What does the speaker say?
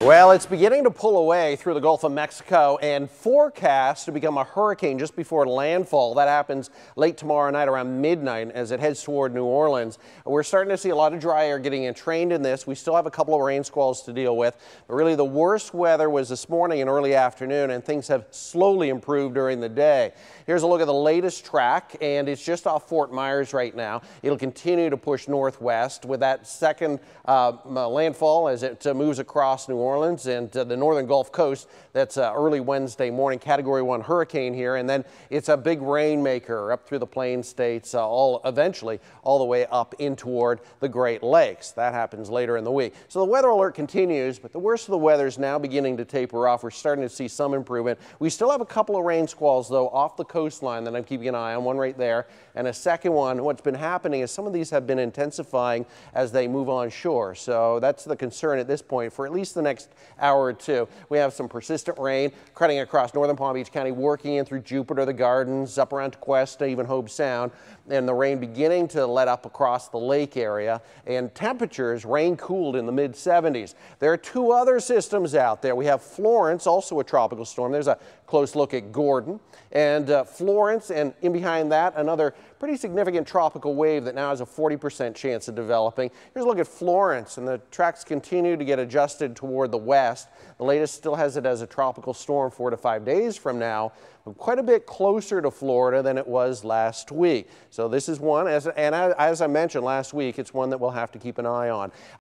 Well, it's beginning to pull away through the Gulf of Mexico and forecast to become a hurricane just before landfall. That happens late tomorrow night around midnight as it heads toward New Orleans. We're starting to see a lot of dry air getting entrained in this. We still have a couple of rain squalls to deal with, but really the worst weather was this morning and early afternoon, and things have slowly improved during the day. Here's a look at the latest track, and it's just off Fort Myers right now. It'll continue to push northwest with that second landfall as it moves across New Orleans and the northern Gulf Coast. That's early Wednesday morning, Category 1 hurricane here, and then it's a big rainmaker up through the Plains states, eventually all the way up in toward the Great Lakes. That happens later in the week. So the weather alert continues, but the worst of the weather is now beginning to taper off. We're starting to see some improvement. We still have a couple of rain squalls, though, off the coastline that I'm keeping an eye on, one right there, and a second one. What's been happening is some of these have been intensifying as they move on shore. So that's the concern at this point for at least the next hour or two. We have some persistent rain cutting across northern Palm Beach County, working in through Jupiter, the Gardens, up around Tequesta, even Hobe Sound, and the rain beginning to let up across the lake area, and temperatures rain cooled in the mid 70s. There are two other systems out there. We have Florence, also a tropical storm. There's a close look at Gordon and Florence, and in behind that another pretty significant tropical wave that now has a 40% chance of developing. Here's a look at Florence, and the tracks continue to get adjusted toward the west. The latest still has it as a tropical storm 4 to 5 days from now, but quite a bit closer to Florida than it was last week. So this is one, as I mentioned last week, it's one that we'll have to keep an eye on.